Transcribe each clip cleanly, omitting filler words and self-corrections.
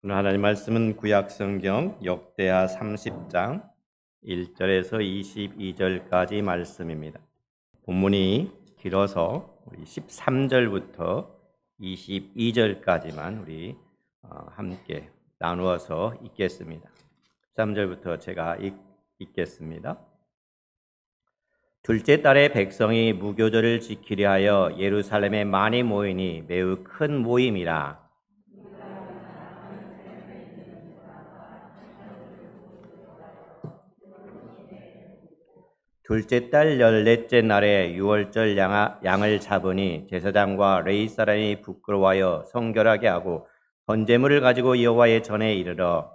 오늘 하나님 말씀은 구약성경 역대하 30장 1절에서 22절까지 말씀입니다. 본문이 길어서 우리 13절부터 22절까지만 우리 함께 나누어서 읽겠습니다. 13절부터 제가 읽겠습니다. 둘째 달에 백성이 무교절을 지키려 하여 예루살렘에 많이 모이니 매우 큰 모임이라. 둘째 달 14째 날에 유월절 양을 잡으니 제사장과 레위 사람이 부끄러워하여 성결하게 하고 번제물을 가지고 여호와의 전에 이르러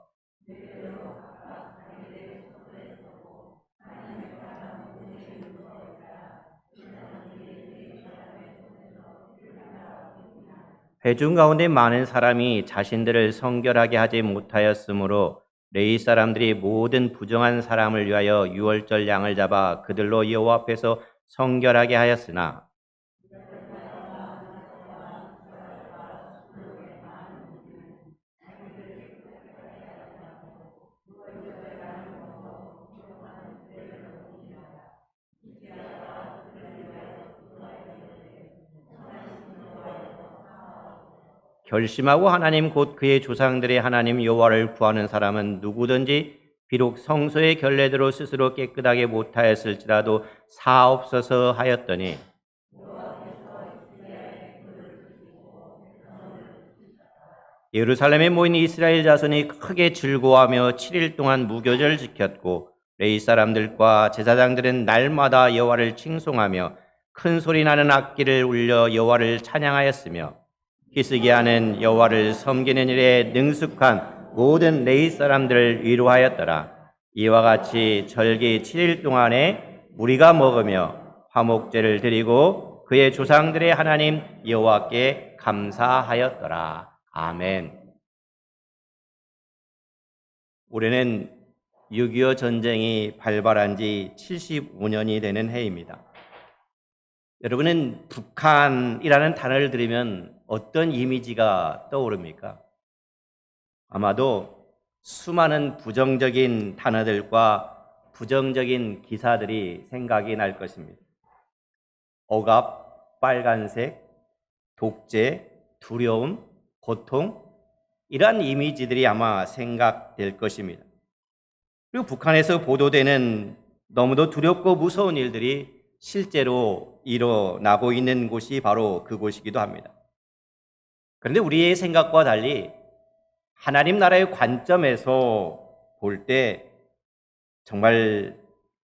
회중 가운데 많은 사람이 자신들을 성결하게 하지 못하였으므로 레위 사람들이 모든 부정한 사람을 위하여 유월절 양을 잡아 그들로 여호와 앞에서 성결하게 하였으나 결심하고 하나님 곧 그의 조상들의 하나님 여호와를 구하는 사람은 누구든지 비록 성소의 결례대로 스스로 깨끗하게 못하였을지라도 사옵소서 하였더니 예루살렘에 모인 이스라엘 자손이 크게 즐거워하며 7일 동안 무교절을 지켰고 레위 사람들과 제사장들은 날마다 여호와를 칭송하며 큰 소리 나는 악기를 울려 여호와를 찬양하였으며 히스기야는 여호와를 섬기는 일에 능숙한 모든 레위 사람들을 위로하였더라. 이와 같이 절기 7일 동안에 우리가 먹으며 화목제를 드리고 그의 조상들의 하나님 여호와께 감사하였더라. 아멘. 올해는 6.25 전쟁이 발발한 지 75년이 되는 해입니다. 여러분은 북한이라는 단어를 들으면 어떤 이미지가 떠오릅니까? 아마도 수많은 부정적인 단어들과 부정적인 기사들이 생각이 날 것입니다. 억압, 빨간색, 독재, 두려움, 고통, 이러한 이미지들이 아마 생각될 것입니다. 그리고 북한에서 보도되는 너무도 두렵고 무서운 일들이 실제로 일어나고 있는 곳이 바로 그곳이기도 합니다. 그런데 우리의 생각과 달리 하나님 나라의 관점에서 볼 때 정말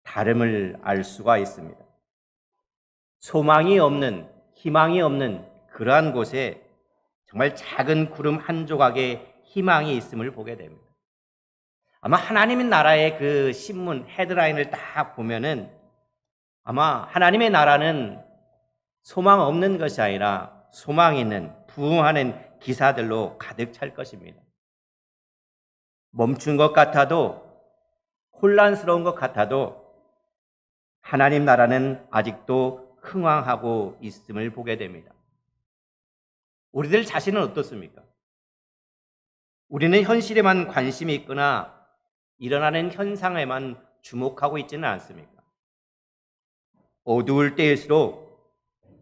다름을 알 수가 있습니다. 소망이 없는, 희망이 없는 그러한 곳에 정말 작은 구름 한 조각의 희망이 있음을 보게 됩니다. 아마 하나님의 나라의 그 신문 헤드라인을 딱 보면은 아마 하나님의 나라는 소망 없는 것이 아니라 소망 있는 부흥하는 기사들로 가득 찰 것입니다. 멈춘 것 같아도 혼란스러운 것 같아도 하나님 나라는 아직도 흥왕하고 있음을 보게 됩니다. 우리들 자신은 어떻습니까? 우리는 현실에만 관심이 있거나 일어나는 현상에만 주목하고 있지는 않습니까? 어두울 때일수록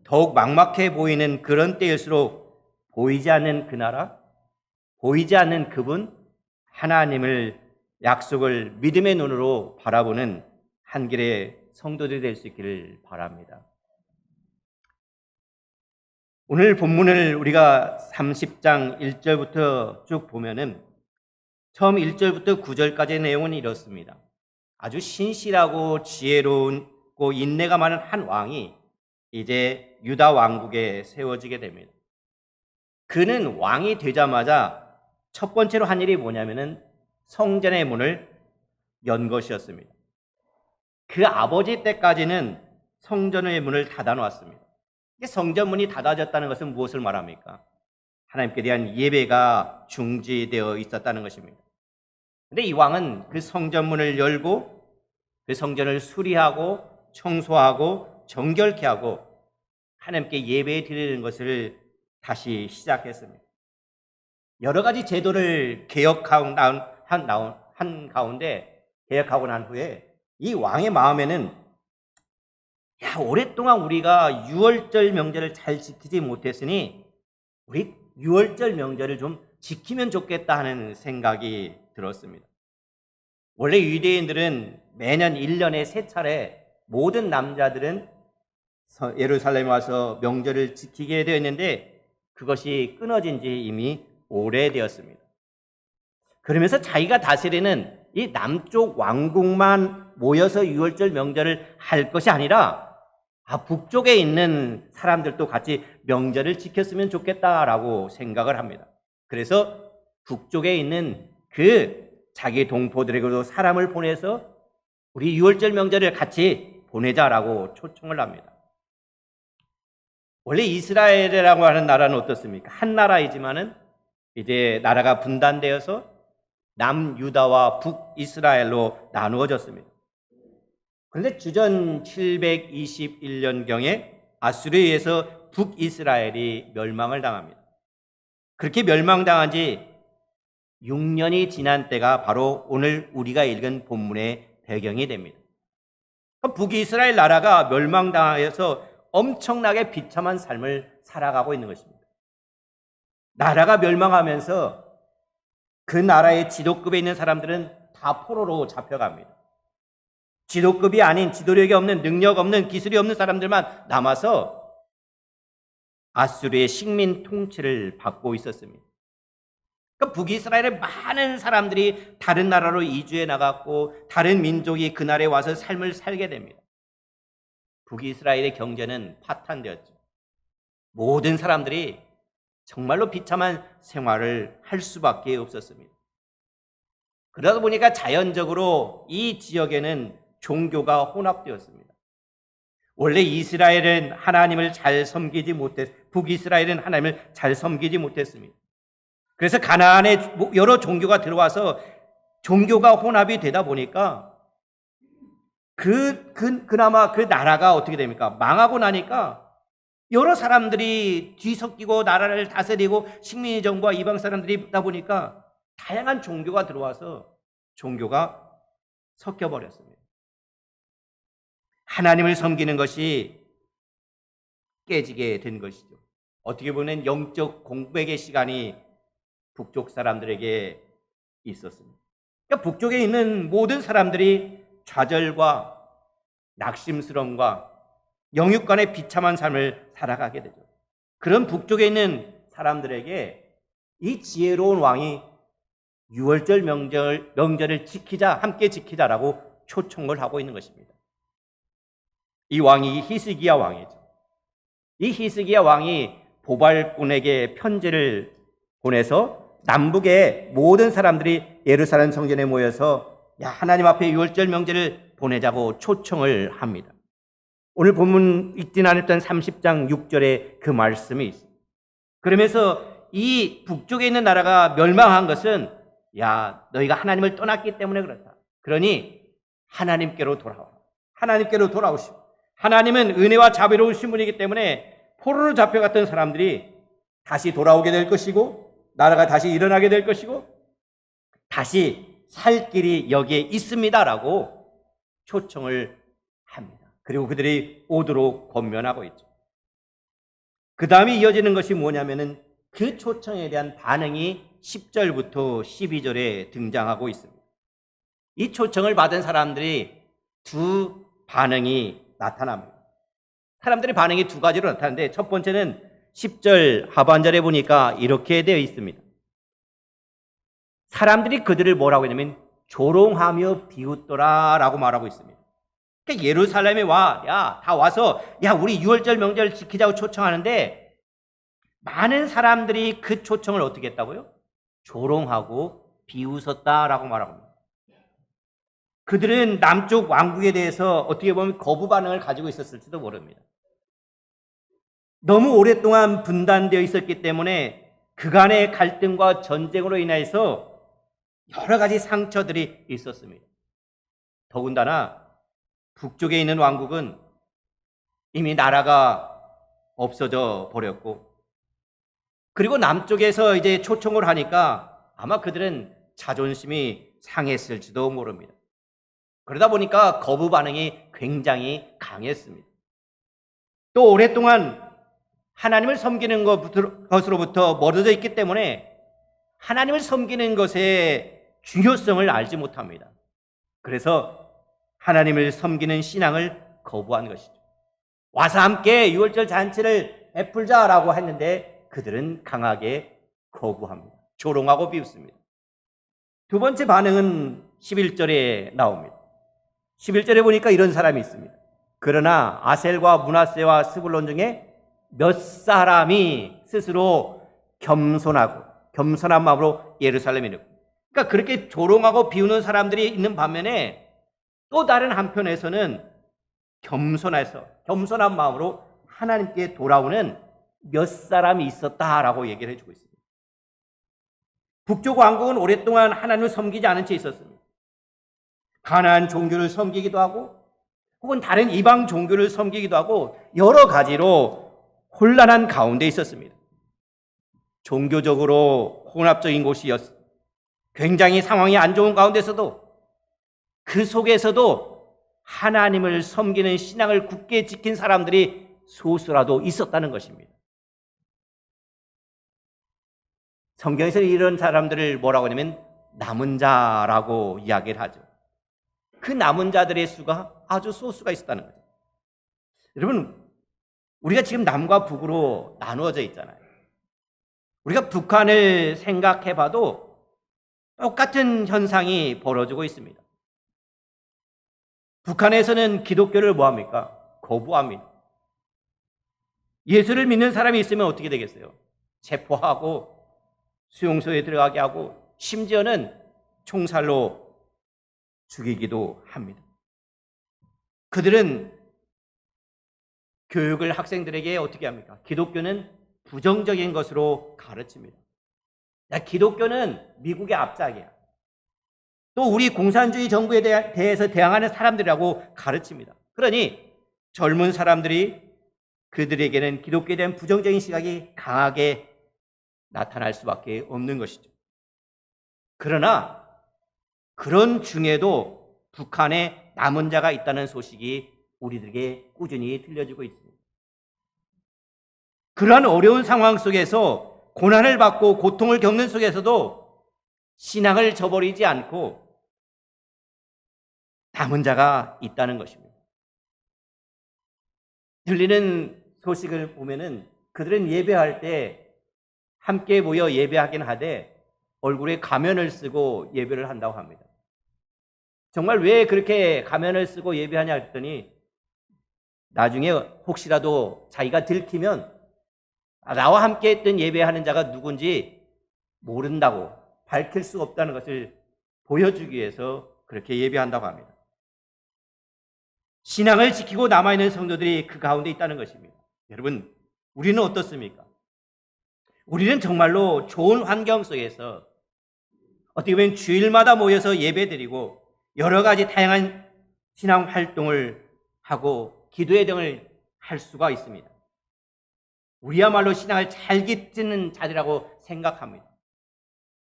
더욱 막막해 보이는 그런 때일수록 보이지 않는 그 나라, 보이지 않는 그분, 하나님을 약속을 믿음의 눈으로 바라보는 한길의 성도들이 될 수 있기를 바랍니다. 오늘 본문을 우리가 30장 1절부터 쭉 보면은 처음 1절부터 9절까지의 내용은 이렇습니다. 아주 신실하고 지혜로운고 인내가 많은 한 왕이 이제 유다 왕국에 세워지게 됩니다. 그는 왕이 되자마자 첫 번째로 한 일이 뭐냐면은 성전의 문을 연 것이었습니다. 그 아버지 때까지는 성전의 문을 닫아 놓았습니다. 성전 문이 닫아졌다는 것은 무엇을 말합니까? 하나님께 대한 예배가 중지되어 있었다는 것입니다. 그런데 이 왕은 그 성전 문을 열고 그 성전을 수리하고 청소하고 정결케 하고 하나님께 예배 드리는 것을 다시 시작했습니다. 여러 가지 제도를 한 가운데 개혁하고 난 후에 이 왕의 마음에는 야, 오랫동안 우리가 유월절 명절을 잘 지키지 못했으니 우리 유월절 명절을 좀 지키면 좋겠다 하는 생각이 들었습니다. 원래 유대인들은 매년 1년에 3차례 모든 남자들은 예루살렘에 와서 명절을 지키게 되었는데 그것이 끊어진 지 이미 오래되었습니다. 그러면서 자기가 다스리는 이 남쪽 왕국만 모여서 유월절 명절을 할 것이 아니라 북쪽에 있는 사람들도 같이 명절을 지켰으면 좋겠다라고 생각을 합니다. 그래서 북쪽에 있는 그 자기 동포들에게도 사람을 보내서 우리 유월절 명절을 같이 보내자라고 초청을 합니다. 원래 이스라엘이라고 하는 나라는 어떻습니까? 한 나라이지만은 이제 나라가 분단되어서 남유다와 북이스라엘로 나누어졌습니다. 그런데 주전 721년경에 아수르에 의해서 북이스라엘이 멸망을 당합니다. 그렇게 멸망당한 지 6년이 지난 때가 바로 오늘 우리가 읽은 본문의 배경이 됩니다. 북이스라엘 나라가 멸망당해서 엄청나게 비참한 삶을 살아가고 있는 것입니다. 나라가 멸망하면서 그 나라의 지도급에 있는 사람들은 다 포로로 잡혀갑니다. 지도급이 아닌, 지도력이 없는, 능력 없는, 기술이 없는 사람들만 남아서 아수르의 식민 통치를 받고 있었습니다. 그러니까 북이스라엘의 많은 사람들이 다른 나라로 이주해 나갔고 다른 민족이 그날에 와서 삶을 살게 됩니다. 북이스라엘의 경제는 파탄되었죠. 모든 사람들이 정말로 비참한 생활을 할 수밖에 없었습니다. 그러다 보니까 자연적으로 이 지역에는 종교가 혼합되었습니다. 원래 이스라엘은 하나님을 잘 섬기지 북이스라엘은 하나님을 잘 섬기지 못했습니다. 그래서 가나안에 여러 종교가 들어와서 종교가 혼합이 되다 보니까 그나마 그 나라가 어떻게 됩니까? 망하고 나니까 여러 사람들이 뒤섞이고 나라를 다스리고 식민지 정부와 이방 사람들이 있다 보니까 다양한 종교가 들어와서 종교가 섞여버렸습니다. 하나님을 섬기는 것이 깨지게 된 것이죠. 어떻게 보면 영적 공백의 시간이 북쪽 사람들에게 있었습니다. 그러니까 북쪽에 있는 모든 사람들이 좌절과 낙심스러움과 영육간의 비참한 삶을 살아가게 되죠. 그런 북쪽에 있는 사람들에게 이 지혜로운 왕이 유월절 명절을 지키자, 함께 지키자라고 초청을 하고 있는 것입니다. 이 왕이 히스기야 왕이죠. 이 히스기야 왕이 보발꾼에게 편지를 보내서 남북의 모든 사람들이 예루살렘 성전에 모여서 하나님 앞에 유월절 명절을 보내자고 초청을 합니다. 오늘 본문 읽진 않았던 30장 6절에 그 말씀이 있습니다. 그러면서 이 북쪽에 있는 나라가 멸망한 것은 너희가 하나님을 떠났기 때문에 그렇다. 그러니 하나님께로 돌아와. 하나님께로 돌아오시고 하나님은 은혜와 자비로우신 분이기 때문에 포로로 잡혀갔던 사람들이 다시 돌아오게 될 것이고 나라가 다시 일어나게 될 것이고 다시 살 길이 여기에 있습니다라고 초청을 합니다. 그리고 그들이 오도록 권면하고 있죠. 그 다음에 이어지는 것이 뭐냐면은 그 초청에 대한 반응이 10절부터 12절에 등장하고 있습니다. 이 초청을 받은 사람들이 두 반응이 나타납니다. 사람들의 반응이 두 가지로 나타나는데 첫 번째는 10절 하반절에 보니까 이렇게 되어 있습니다. 사람들이 그들을 뭐라고 했냐면 조롱하며 비웃더라라고 말하고 있습니다. 그러니까 예루살렘에 다 와서 우리 유월절 명절 지키자고 초청하는데 많은 사람들이 그 초청을 어떻게 했다고요? 조롱하고 비웃었다라고 말합니다. 그들은 남쪽 왕국에 대해서 어떻게 보면 거부 반응을 가지고 있었을지도 모릅니다. 너무 오랫동안 분단되어 있었기 때문에 그간의 갈등과 전쟁으로 인해서 여러 가지 상처들이 있었습니다. 더군다나 북쪽에 있는 왕국은 이미 나라가 없어져 버렸고 그리고 남쪽에서 이제 초청을 하니까 아마 그들은 자존심이 상했을지도 모릅니다. 그러다 보니까 거부 반응이 굉장히 강했습니다. 또 오랫동안 하나님을 섬기는 것으로부터 멀어져 있기 때문에 하나님을 섬기는 것의 중요성을 알지 못합니다. 그래서 하나님을 섬기는 신앙을 거부한 것이죠. 와서 함께 유월절 잔치를 베풀자라고 했는데 그들은 강하게 거부합니다. 조롱하고 비웃습니다. 두 번째 반응은 11절에 나옵니다. 11절에 보니까 이런 사람이 있습니다. 그러나 아셀과 므낫세와 스불론 중에 몇 사람이 스스로 겸손한 마음으로 예루살렘에 이르고, 그러니까 그렇게 조롱하고 비우는 사람들이 있는 반면에 또 다른 한편에서는 겸손한 마음으로 하나님께 돌아오는 몇 사람이 있었다라고 얘기를 해주고 있습니다. 북쪽 왕국은 오랫동안 하나님을 섬기지 않은 채 있었습니다. 가나안 종교를 섬기기도 하고 혹은 다른 이방 종교를 섬기기도 하고 여러 가지로 혼란한 가운데 있었습니다. 종교적으로 혼합적인 곳이었습니다. 굉장히 상황이 안 좋은 가운데서도 그 속에서도 하나님을 섬기는 신앙을 굳게 지킨 사람들이 소수라도 있었다는 것입니다. 성경에서 이런 사람들을 뭐라고 하냐면 남은 자라고 이야기를 하죠. 그 남은 자들의 수가 아주 소수가 있었다는 거죠. 여러분, 우리가 지금 남과 북으로 나누어져 있잖아요. 우리가 북한을 생각해 봐도 똑같은 현상이 벌어지고 있습니다. 북한에서는 기독교를 뭐합니까? 거부합니다. 예수를 믿는 사람이 있으면 어떻게 되겠어요? 체포하고 수용소에 들어가게 하고 심지어는 총살로 죽이기도 합니다. 그들은 교육을 학생들에게 어떻게 합니까? 기독교는 부정적인 것으로 가르칩니다. 기독교는 미국의 앞장이야. 또 우리 공산주의 정부에 대해서 대항하는 사람들이라고 가르칩니다. 그러니 젊은 사람들이 그들에게는 기독교에 대한 부정적인 시각이 강하게 나타날 수밖에 없는 것이죠. 그러나 그런 중에도 북한에 남은 자가 있다는 소식이 우리들에게 꾸준히 들려주고 있습니다. 그러한 어려운 상황 속에서 고난을 받고 고통을 겪는 속에서도 신앙을 저버리지 않고 남은 자가 있다는 것입니다. 들리는 소식을 보면은 그들은 예배할 때 함께 모여 예배하긴 하되 얼굴에 가면을 쓰고 예배를 한다고 합니다. 정말 왜 그렇게 가면을 쓰고 예배하냐 했더니 나중에 혹시라도 자기가 들키면 나와 함께 했던 예배하는 자가 누군지 모른다고, 밝힐 수 없다는 것을 보여주기 위해서 그렇게 예배한다고 합니다. 신앙을 지키고 남아있는 성도들이 그 가운데 있다는 것입니다. 여러분, 우리는 어떻습니까? 우리는 정말로 좋은 환경 속에서 어떻게 보면 주일마다 모여서 예배드리고 여러 가지 다양한 신앙 활동을 하고 기도회 등을 할 수가 있습니다. 우리야말로 신앙을 잘 지키는 자들이라고 생각합니다.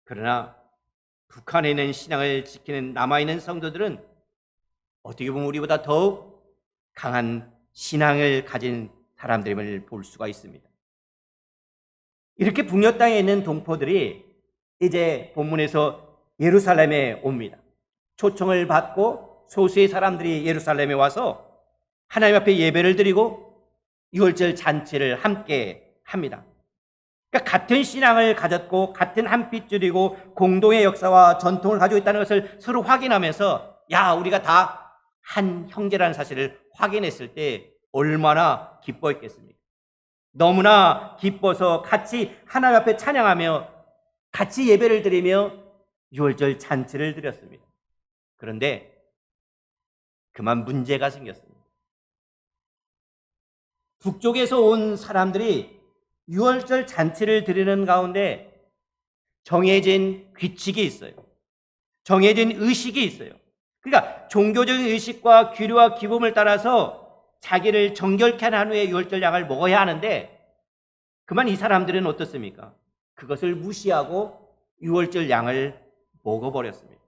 그러나 북한에 있는 신앙을 지키는 남아있는 성도들은 어떻게 보면 우리보다 더욱 강한 신앙을 가진 사람들임을 볼 수가 있습니다. 이렇게 북녘 땅에 있는 동포들이 이제 본문에서 예루살렘에 옵니다. 초청을 받고 소수의 사람들이 예루살렘에 와서 하나님 앞에 예배를 드리고 유월절 잔치를 함께 합니다. 그러니까 같은 신앙을 가졌고 같은 한 핏줄이고 공동의 역사와 전통을 가지고 있다는 것을 서로 확인하면서 야, 우리가 다 한 형제라는 사실을 확인했을 때 얼마나 기뻐했겠습니까? 너무나 기뻐서 같이 하나님 앞에 찬양하며 같이 예배를 드리며 유월절 잔치를 드렸습니다. 그런데 그만 문제가 생겼습니다. 북쪽에서 온 사람들이 유월절 잔치를 드리는 가운데 정해진 규칙이 있어요. 정해진 의식이 있어요. 그러니까 종교적인 의식과 규례와 기범을 따라서 자기를 정결케 한 후에 유월절 양을 먹어야 하는데 그만 이 사람들은 어떻습니까? 그것을 무시하고 유월절 양을 먹어버렸습니다.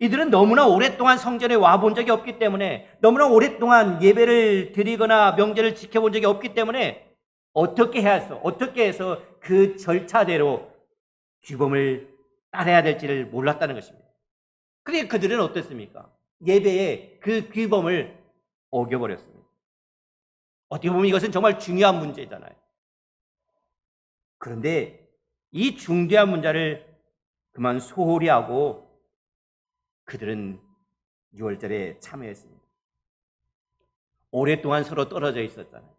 이들은 너무나 오랫동안 성전에 와본 적이 없기 때문에, 너무나 오랫동안 예배를 드리거나 명절을 지켜본 적이 없기 때문에 어떻게 해서 그 절차대로 규범을 따라야 될지를 몰랐다는 것입니다. 그런데 그들은 어땠습니까? 예배의 그 규범을 어겨버렸습니다. 어떻게 보면 이것은 정말 중요한 문제잖아요. 그런데 이 중대한 문제를 그만 소홀히 하고 그들은 유월절에 참여했습니다. 오랫동안 서로 떨어져 있었잖아요.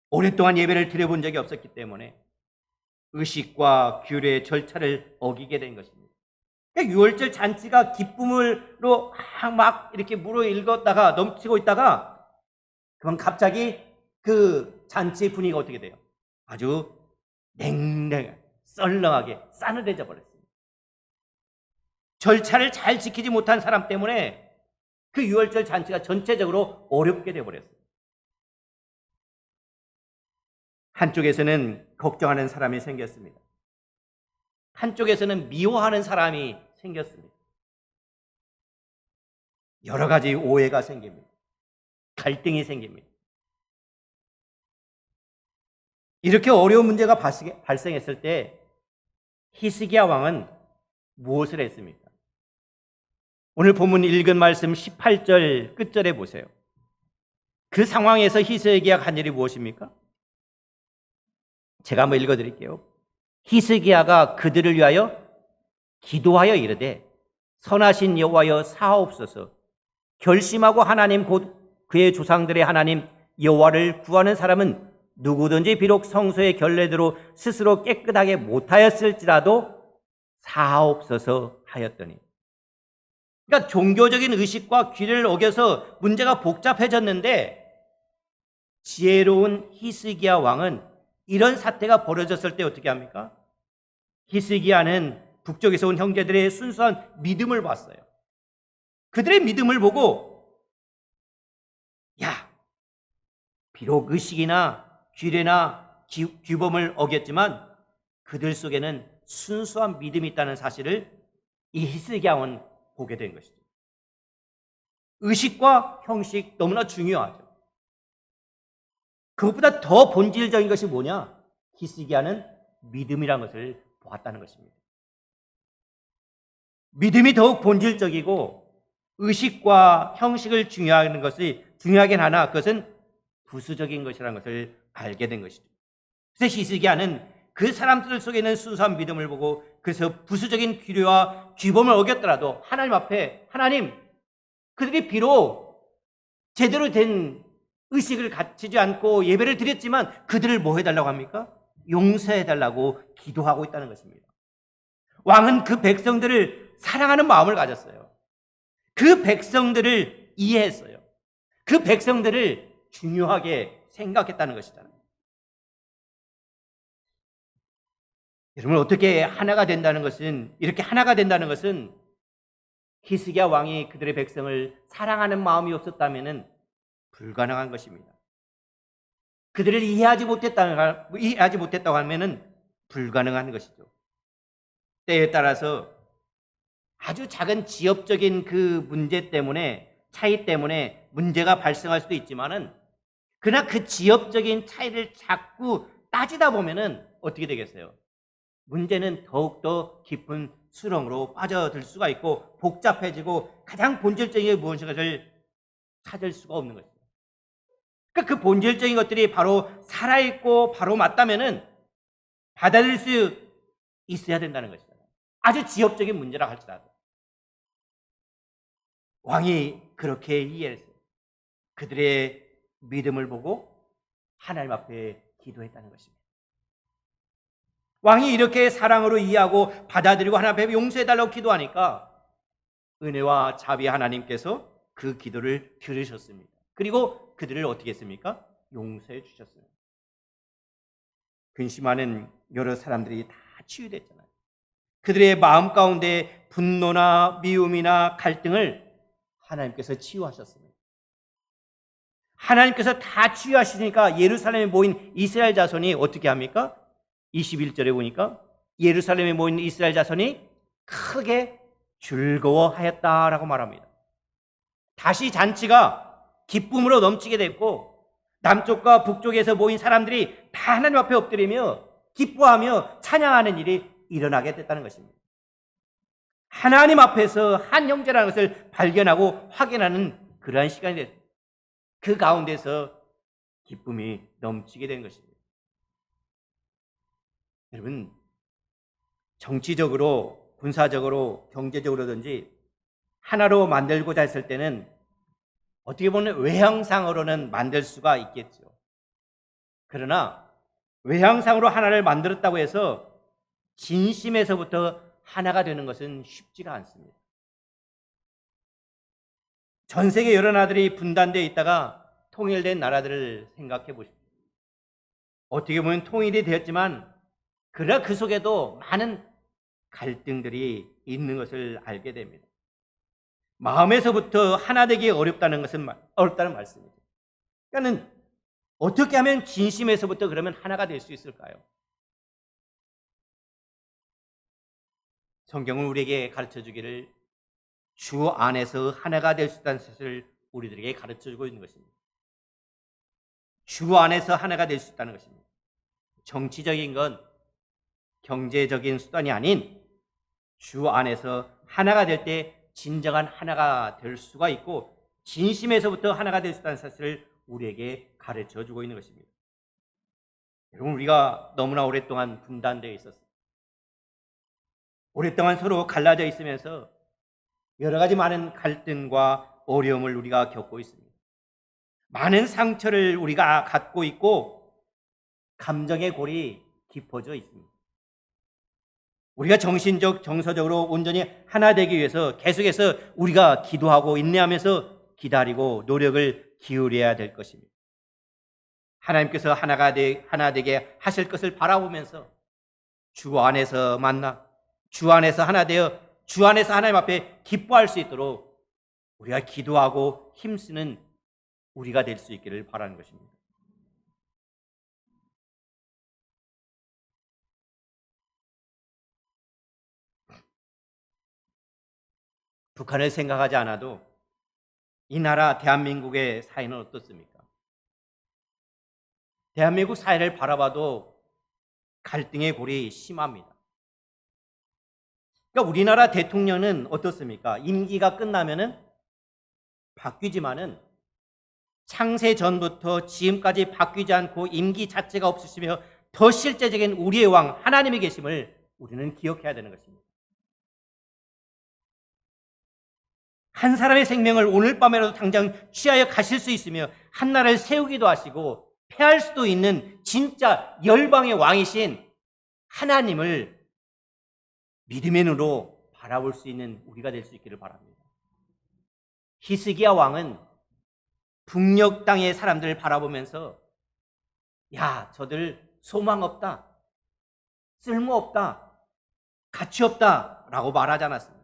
오랫동안 예배를 드려본 적이 없었기 때문에 의식과 규례의 절차를 어기게 된 것입니다. 유월절 잔치가 기쁨으로 막 이렇게 무르익었다가 넘치고 있다가 그만 갑자기 그 잔치의 분위기가 어떻게 돼요? 아주 냉랭하게 썰렁하게 싸늘해져 버렸습니다. 절차를 잘 지키지 못한 사람 때문에 그 유월절 잔치가 전체적으로 어렵게 되어버렸어요. 한쪽에서는 걱정하는 사람이 생겼습니다. 한쪽에서는 미워하는 사람이 생겼습니다. 여러 가지 오해가 생깁니다. 갈등이 생깁니다. 이렇게 어려운 문제가 발생했을 때 히스기야 왕은 무엇을 했습니까? 오늘 본문 읽은 말씀 18절 끝절에 보세요. 그 상황에서 히스기야가 한 일이 무엇입니까? 제가 한번 읽어드릴게요. 히스기야가 그들을 위하여 기도하여 이르되 선하신 여호와여 사하옵소서. 결심하고 하나님 곧 그의 조상들의 하나님 여호와를 구하는 사람은 누구든지 비록 성소의 결례대로 스스로 깨끗하게 못하였을지라도 사하옵소서 하였더니, 그러니까 종교적인 의식과 규례를 어겨서 문제가 복잡해졌는데 지혜로운 히스기야 왕은 이런 사태가 벌어졌을 때 어떻게 합니까? 히스기야는 북쪽에서 온 형제들의 순수한 믿음을 봤어요. 그들의 믿음을 보고, 야, 비록 의식이나 규례나 규범을 어겼지만 그들 속에는 순수한 믿음이 있다는 사실을 이 히스기야 왕은 보게 된 것이죠. 의식과 형식 너무나 중요하죠. 그것보다 더 본질적인 것이 뭐냐? 히스기야는 믿음이라는 것을 보았다는 것입니다. 믿음이 더욱 본질적이고 의식과 형식을 중요하긴 하나 그것은 부수적인 것이라는 것을 알게 된 것이죠. 그래서 히스기야는 그 사람들 속에 있는 순수한 믿음을 보고, 그래서 부수적인 규례와 규범을 어겼더라도 하나님 앞에, 하나님, 그들이 비록 제대로 된 의식을 갖추지 않고 예배를 드렸지만 그들을 뭐 해달라고 합니까? 용서해달라고 기도하고 있다는 것입니다. 왕은 그 백성들을 사랑하는 마음을 가졌어요. 그 백성들을 이해했어요. 그 백성들을 중요하게 생각했다는 것이잖아요. 여러분, 어떻게 하나가 된다는 것은, 이렇게 하나가 된다는 것은 히스기야 왕이 그들의 백성을 사랑하는 마음이 없었다면 불가능한 것입니다. 그들을 이해하지 못했다고 하면 불가능한 것이죠. 때에 따라서 아주 작은 지역적인 그 문제 때문에, 차이 때문에 문제가 발생할 수도 있지만은, 그러나 그 지역적인 차이를 자꾸 따지다 보면은 어떻게 되겠어요? 문제는 더욱더 깊은 수렁으로 빠져들 수가 있고 복잡해지고 가장 본질적인 게 무엇인가를 찾을 수가 없는 것이죠. 그러니까 그 본질적인 것들이 바로 살아있고 바로 맞다면은 받아들일 수 있어야 된다는 것이죠. 아주 지역적인 문제라 할지라도. 왕이 그렇게 이해했어요. 그들의 믿음을 보고 하나님 앞에 기도했다는 것입니다. 왕이 이렇게 사랑으로 이해하고 받아들이고 하나님 앞에 용서해달라고 기도하니까 은혜와 자비 하나님께서 그 기도를 들으셨습니다. 그리고 그들을 어떻게 했습니까? 용서해 주셨어요. 근심하는 여러 사람들이 다 치유됐잖아요. 그들의 마음 가운데 분노나 미움이나 갈등을 하나님께서 치유하셨습니다. 하나님께서 다 치유하시니까 예루살렘에 모인 이스라엘 자손이 어떻게 합니까? 21절에 보니까 예루살렘에 모인 이스라엘 자손이 크게 즐거워하였다라고 말합니다. 다시 잔치가 기쁨으로 넘치게 됐고 남쪽과 북쪽에서 모인 사람들이 다 하나님 앞에 엎드리며 기뻐하며 찬양하는 일이 일어나게 됐다는 것입니다. 하나님 앞에서 한 형제라는 것을 발견하고 확인하는 그러한 시간이 됐습니다. 그 가운데서 기쁨이 넘치게 된 것입니다. 여러분, 정치적으로, 군사적으로, 경제적으로든지 하나로 만들고자 했을 때는 어떻게 보면 외형상으로는 만들 수가 있겠죠. 그러나 외형상으로 하나를 만들었다고 해서 진심에서부터 하나가 되는 것은 쉽지가 않습니다. 전 세계 여러 나라들이 분단되어 있다가 통일된 나라들을 생각해 보십시오. 어떻게 보면 통일이 되었지만 그러나 그 속에도 많은 갈등들이 있는 것을 알게 됩니다. 마음에서부터 하나 되기 어렵다는 것은 어렵다는 말씀이죠. 그러니까 어떻게 하면 진심에서부터 그러면 하나가 될 수 있을까요? 성경은 우리에게 가르쳐 주기를 주 안에서 하나가 될 수 있다는 것을 우리들에게 가르쳐 주고 있는 것입니다. 주 안에서 하나가 될 수 있다는 것입니다. 정치적인 건 경제적인 수단이 아닌 주 안에서 하나가 될 때 진정한 하나가 될 수가 있고 진심에서부터 하나가 될 수 있다는 사실을 우리에게 가르쳐 주고 있는 것입니다. 여러분, 우리가 너무나 오랫동안 분단되어 있었습니다. 오랫동안 서로 갈라져 있으면서 여러 가지 많은 갈등과 어려움을 우리가 겪고 있습니다. 많은 상처를 우리가 갖고 있고 감정의 골이 깊어져 있습니다. 우리가 정신적, 정서적으로 온전히 하나 되기 위해서 계속해서 우리가 기도하고 인내하면서 기다리고 노력을 기울여야 될 것입니다. 하나님께서 하나 되게 하실 것을 바라보면서 주 안에서 만나 주 안에서 하나 되어 주 안에서 하나님 앞에 기뻐할 수 있도록 우리가 기도하고 힘쓰는 우리가 될 수 있기를 바라는 것입니다. 북한을 생각하지 않아도 이 나라 대한민국의 사회는 어떻습니까? 대한민국 사회를 바라봐도 갈등의 골이 심합니다. 그러니까 우리나라 대통령은 어떻습니까? 임기가 끝나면은 바뀌지만은 창세 전부터 지금까지 바뀌지 않고 임기 자체가 없으시며 더 실제적인 우리의 왕 하나님이 계심을 우리는 기억해야 되는 것입니다. 한 사람의 생명을 오늘 밤에라도 당장 취하여 가실 수 있으며 한 나라를 세우기도 하시고 패할 수도 있는 진짜 열방의 왕이신 하나님을 믿음의 눈으로 바라볼 수 있는 우리가 될 수 있기를 바랍니다. 히스기야 왕은 북녘 땅의 사람들을 바라보면서 야, 저들 소망 없다, 쓸모 없다, 가치 없다 라고 말하지 않았습니다.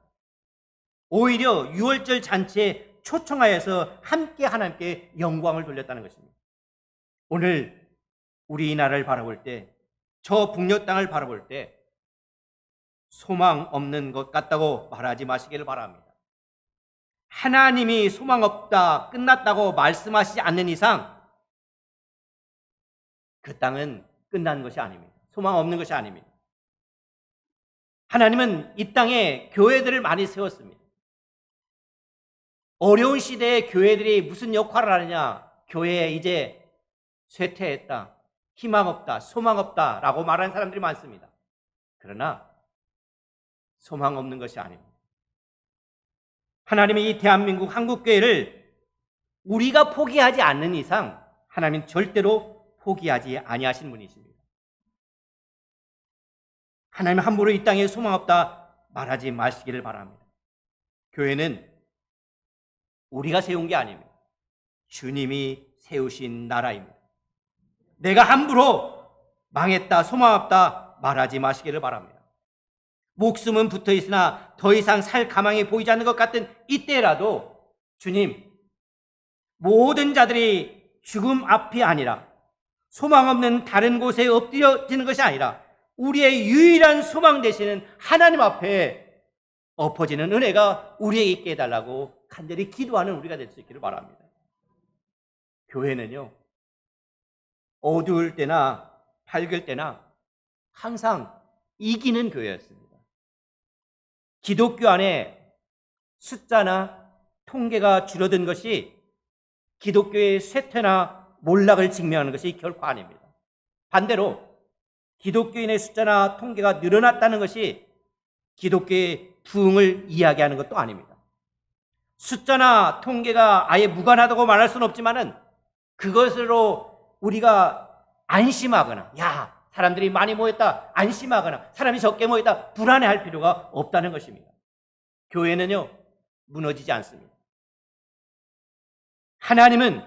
오히려 유월절 잔치에 초청하여서 함께 하나님께 영광을 돌렸다는 것입니다. 오늘 우리 이 나라를 바라볼 때, 저 북녘 땅을 바라볼 때 소망 없는 것 같다고 말하지 마시기를 바랍니다. 하나님이 소망 없다, 끝났다고 말씀하시지 않는 이상 그 땅은 끝난 것이 아닙니다. 소망 없는 것이 아닙니다. 하나님은 이 땅에 교회들을 많이 세웠습니다. 어려운 시대에 교회들이 무슨 역할을 하느냐? 교회에 이제 쇠퇴했다, 희망 없다, 소망 없다 라고 말하는 사람들이 많습니다. 그러나 소망 없는 것이 아닙니다. 하나님이 이 대한민국 한국교회를 우리가 포기하지 않는 이상 하나님은 절대로 포기하지 아니하신 분이십니다. 하나님 함부로 이 땅에 소망 없다 말하지 마시기를 바랍니다. 교회는 우리가 세운 게 아닙니다. 주님이 세우신 나라입니다. 내가 함부로 망했다, 소망 없다 말하지 마시기를 바랍니다. 목숨은 붙어 있으나 더 이상 살 가망이 보이지 않는 것 같은 이때라도 주님, 모든 자들이 죽음 앞이 아니라 소망 없는 다른 곳에 엎드려지는 것이 아니라 우리의 유일한 소망 되시는 하나님 앞에 엎어지는 은혜가 우리에게 있게 해달라고 간절히 기도하는 우리가 될 수 있기를 바랍니다. 교회는요, 어두울 때나 밝을 때나 항상 이기는 교회였습니다. 기독교 안에 숫자나 통계가 줄어든 것이 기독교의 쇠퇴나 몰락을 증명하는 것이 결코 아닙니다. 반대로 기독교인의 숫자나 통계가 늘어났다는 것이 기독교의 부흥을 이야기하는 것도 아닙니다. 숫자나 통계가 아예 무관하다고 말할 수는 없지만은 그것으로 우리가 안심하거나, 야, 사람들이 많이 모였다, 안심하거나, 사람이 적게 모였다, 불안해할 필요가 없다는 것입니다. 교회는요, 무너지지 않습니다. 하나님은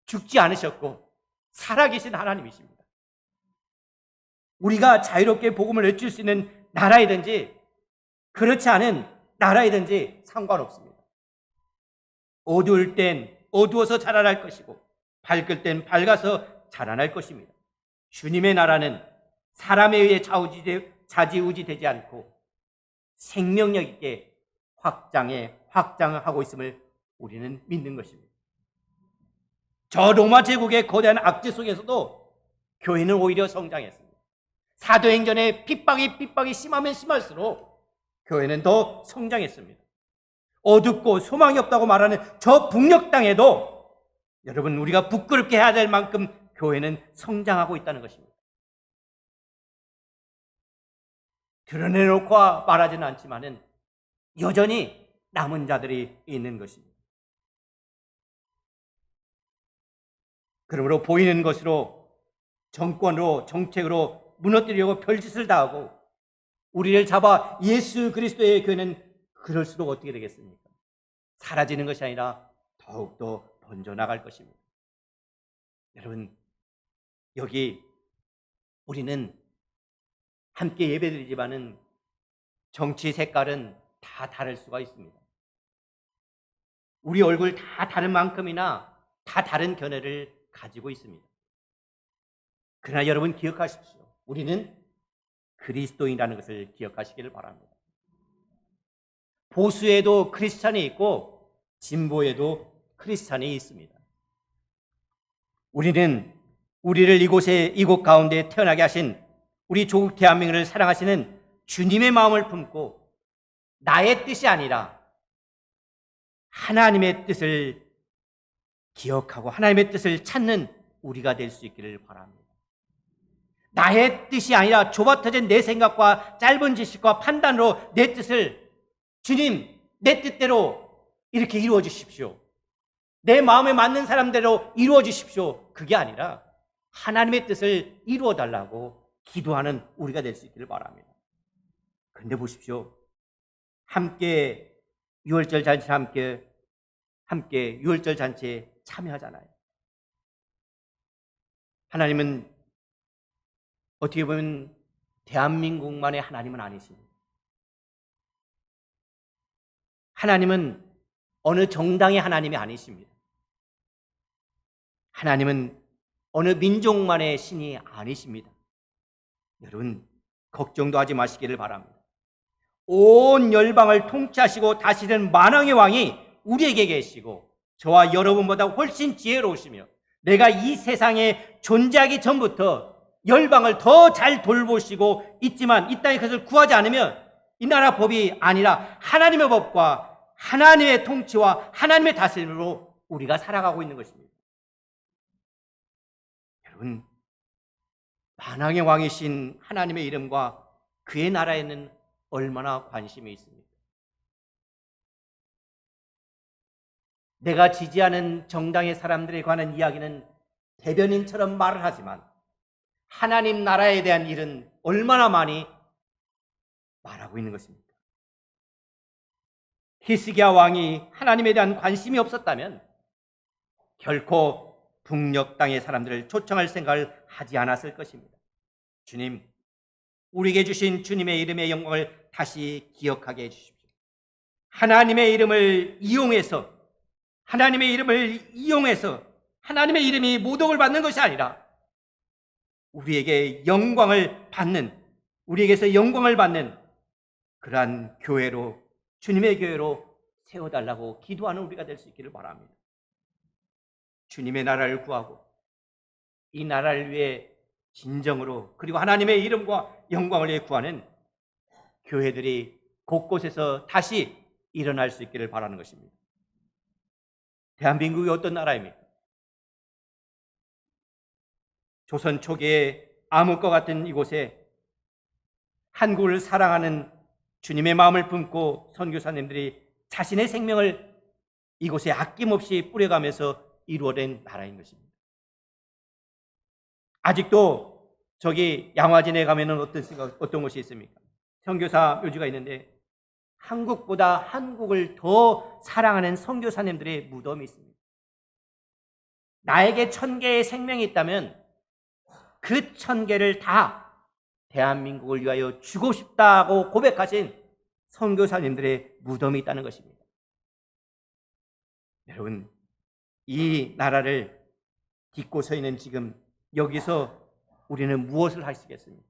죽지 않으셨고 살아계신 하나님이십니다. 우리가 자유롭게 복음을 외칠 수 있는 나라이든지 그렇지 않은 나라이든지 상관없습니다. 어두울 땐 어두워서 자라날 것이고 밝을 땐 밝아서 자라날 것입니다. 주님의 나라는 사람에 의해 좌지우지되지 않고 생명력 있게 확장하고 있음을 우리는 믿는 것입니다. 저 로마 제국의 거대한 악재 속에서도 교회는 오히려 성장했습니다. 사도행전의 핍박이 심하면 심할수록 교회는 더 성장했습니다. 어둡고 소망이 없다고 말하는 저 북녘 땅에도 여러분, 우리가 부끄럽게 해야 될 만큼 교회는 성장하고 있다는 것입니다. 드러내놓고 말하지는 않지만은 여전히 남은 자들이 있는 것입니다. 그러므로 보이는 것으로, 정권으로, 정책으로 무너뜨리려고 별짓을 다하고 우리를 잡아 예수 그리스도의 교회는 그럴수록 어떻게 되겠습니까? 사라지는 것이 아니라 더욱더 번져나갈 것입니다. 여러분, 여기 우리는 함께 예배드리지만은 정치 색깔은 다 다를 수가 있습니다. 우리 얼굴 다 다른 만큼이나 다 다른 견해를 가지고 있습니다. 그러나 여러분 기억하십시오. 우리는 그리스도인이라는 것을 기억하시기를 바랍니다. 보수에도 크리스찬이 있고 진보에도 크리스찬이 있습니다. 우리는 우리를 이곳 가운데 태어나게 하신 우리 조국 대한민국을 사랑하시는 주님의 마음을 품고 나의 뜻이 아니라 하나님의 뜻을 기억하고 하나님의 뜻을 찾는 우리가 될 수 있기를 바랍니다. 나의 뜻이 아니라 좁아터진 내 생각과 짧은 지식과 판단으로 내 뜻을, 주님, 내 뜻대로 이렇게 이루어 주십시오. 내 마음에 맞는 사람대로 이루어 주십시오. 그게 아니라 하나님의 뜻을 이루어 달라고 기도하는 우리가 될 수 있기를 바랍니다. 그런데 보십시오. 함께 6월절 잔치 함께 6월절 잔치에 참여하잖아요. 하나님은 어떻게 보면 대한민국만의 하나님은 아니십니다. 하나님은 어느 정당의 하나님이 아니십니다. 하나님은 어느 민족만의 신이 아니십니다. 여러분, 걱정도 하지 마시기를 바랍니다. 온 열방을 통치하시고 다스리는 만왕의 왕이 우리에게 계시고 저와 여러분보다 훨씬 지혜로우시며 내가 이 세상에 존재하기 전부터 열방을 더 잘 돌보시고 있지만 이 땅에 그것을 구하지 않으면 이 나라 법이 아니라 하나님의 법과 하나님의 통치와 하나님의 다스림으로 우리가 살아가고 있는 것입니다. 여러분, 만왕의 왕이신 하나님의 이름과 그의 나라에는 얼마나 관심이 있습니까? 내가 지지하는 정당의 사람들에 관한 이야기는 대변인처럼 말을 하지만 하나님 나라에 대한 일은 얼마나 많이 말하고 있는 것입니까? 히스기야 왕이 하나님에 대한 관심이 없었다면 결코 북녘 땅의 사람들을 초청할 생각을 하지 않았을 것입니다. 주님, 우리에게 주신 주님의 이름의 영광을 다시 기억하게 해주십시오. 하나님의 이름을 이용해서 하나님의 이름이 모독을 받는 것이 아니라 우리에게 영광을 받는, 우리에게서 영광을 받는 그러한 교회로, 주님의 교회로 세워달라고 기도하는 우리가 될 수 있기를 바랍니다. 주님의 나라를 구하고 이 나라를 위해 진정으로, 그리고 하나님의 이름과 영광을 위해 구하는 교회들이 곳곳에서 다시 일어날 수 있기를 바라는 것입니다. 대한민국이 어떤 나라입니까? 조선 초기에 암흑과 같은 이곳에 한국을 사랑하는 주님의 마음을 품고 선교사님들이 자신의 생명을 이곳에 아낌없이 뿌려가면서 이루어낸 나라인 것입니다. 아직도 저기 양화진에 가면은 어떤 곳이 있습니까? 선교사 묘지가 있는데 한국보다 한국을 더 사랑하는 선교사님들의 무덤이 있습니다. 나에게 1000개의 생명이 있다면 그 1000개를 다 대한민국을 위하여 주고 싶다고 고백하신 선교사님들의 무덤이 있다는 것입니다. 여러분, 이 나라를 딛고 서 있는 지금 여기서 우리는 무엇을 하시겠습니까?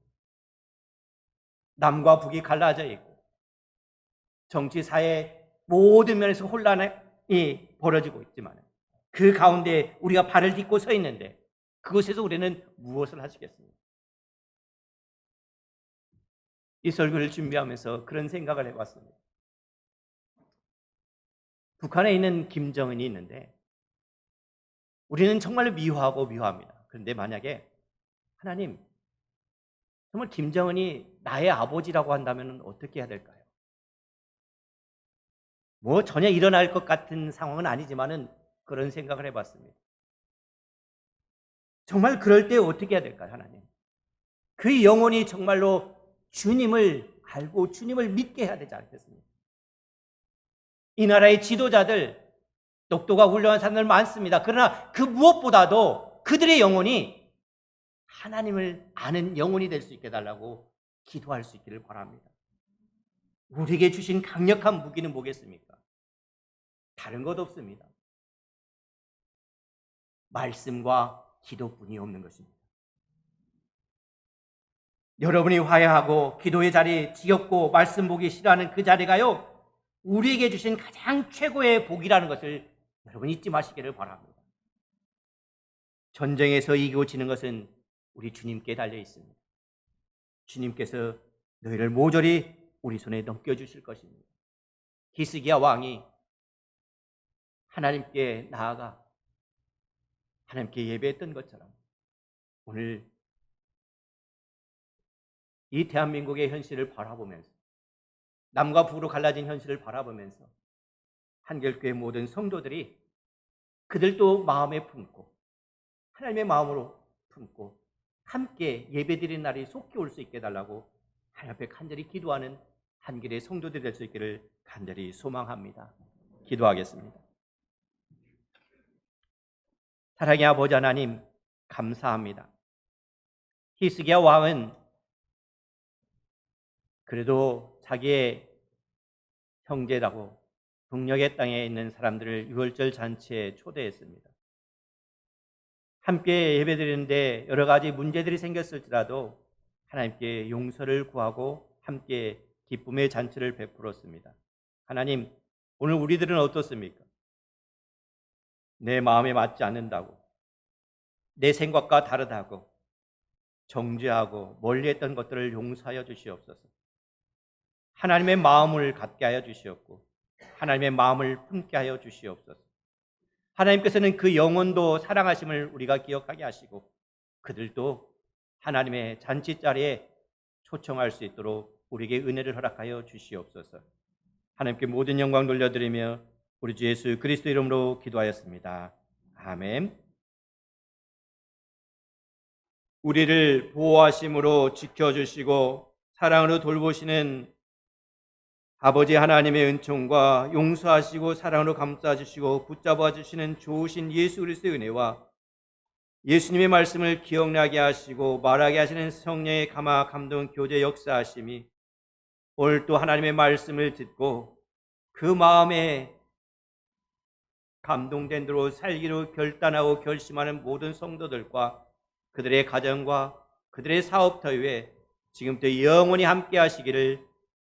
남과 북이 갈라져 있고 정치, 사회 모든 면에서 혼란이 벌어지고 있지만 그 가운데 우리가 발을 딛고 서 있는데 그곳에서 우리는 무엇을 하시겠습니까? 이 설교를 준비하면서 그런 생각을 해봤습니다. 북한에 있는 김정은이 있는데 우리는 정말로 미워하고 미워합니다. 그런데 만약에 하나님, 정말 김정은이 나의 아버지라고 한다면 어떻게 해야 될까요? 뭐 전혀 일어날 것 같은 상황은 아니지만은 그런 생각을 해봤습니다. 정말 그럴 때 어떻게 해야 될까요, 하나님? 그 영혼이 정말로 주님을 알고 주님을 믿게 해야 되지 않겠습니까? 이 나라의 지도자들, 똑똑하고 훌륭한 사람들 많습니다. 그러나 그 무엇보다도 그들의 영혼이 하나님을 아는 영혼이 될 수 있게 해달라고 기도할 수 있기를 바랍니다. 우리에게 주신 강력한 무기는 뭐겠습니까? 다른 것 없습니다. 말씀과 기도뿐이 없는 것입니다. 여러분이 화해하고 기도의 자리, 지겹고 말씀 보기 싫어하는 그 자리가요, 우리에게 주신 가장 최고의 복이라는 것을 여러분 잊지 마시기를 바랍니다. 전쟁에서 이기고 지는 것은 우리 주님께 달려 있습니다. 주님께서 너희를 모조리 우리 손에 넘겨주실 것입니다. 히스기야 왕이 하나님께 나아가 하나님께 예배했던 것처럼 오늘 이 대한민국의 현실을 바라보면서 남과 북으로 갈라진 현실을 바라보면서 한결교회 모든 성도들이 그들도 마음에 품고 하나님의 마음으로 품고 함께 예배드리는 날이 속히 올 수 있게 해달라고 하나님 앞에 간절히 기도하는 한길의 성도들이 될 수 있기를 간절히 소망합니다. 기도하겠습니다. 사랑의 아버지 하나님, 감사합니다. 히스기야 왕은 그래도 자기의 형제라고 북녘의 땅에 있는 사람들을 유월절 잔치에 초대했습니다. 함께 예배드리는데 여러 가지 문제들이 생겼을지라도 하나님께 용서를 구하고 함께 기쁨의 잔치를 베풀었습니다. 하나님, 오늘 우리들은 어떻습니까? 내 마음에 맞지 않는다고, 내 생각과 다르다고 정죄하고 멀리했던 것들을 용서하여 주시옵소서. 하나님의 마음을 갖게 하여 주시옵고 하나님의 마음을 품게 하여 주시옵소서. 하나님께서는 그 영혼도 사랑하심을 우리가 기억하게 하시고 그들도 하나님의 잔치자리에 초청할 수 있도록 우리에게 은혜를 허락하여 주시옵소서. 하나님께 모든 영광 돌려드리며 우리 주 예수 그리스도 이름으로 기도하였습니다. 아멘. 우리를 보호하심으로 지켜주시고 사랑으로 돌보시는 아버지 하나님의 은총과 용서하시고 사랑으로 감싸주시고 붙잡아 주시는 좋으신 예수 그리스도의 은혜와 예수님의 말씀을 기억나게 하시고 말하게 하시는 성령의 감화 감동 교제 역사하심이 오늘 또 하나님의 말씀을 듣고 그 마음에 감동된 대로 살기로 결단하고 결심하는 모든 성도들과 그들의 가정과 그들의 사업터 위에 지금부터 영원히 함께 하시기를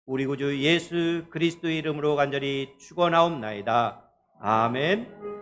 우리 구주 예수 그리스도의 이름으로 간절히 축원하옵나이다. 아멘.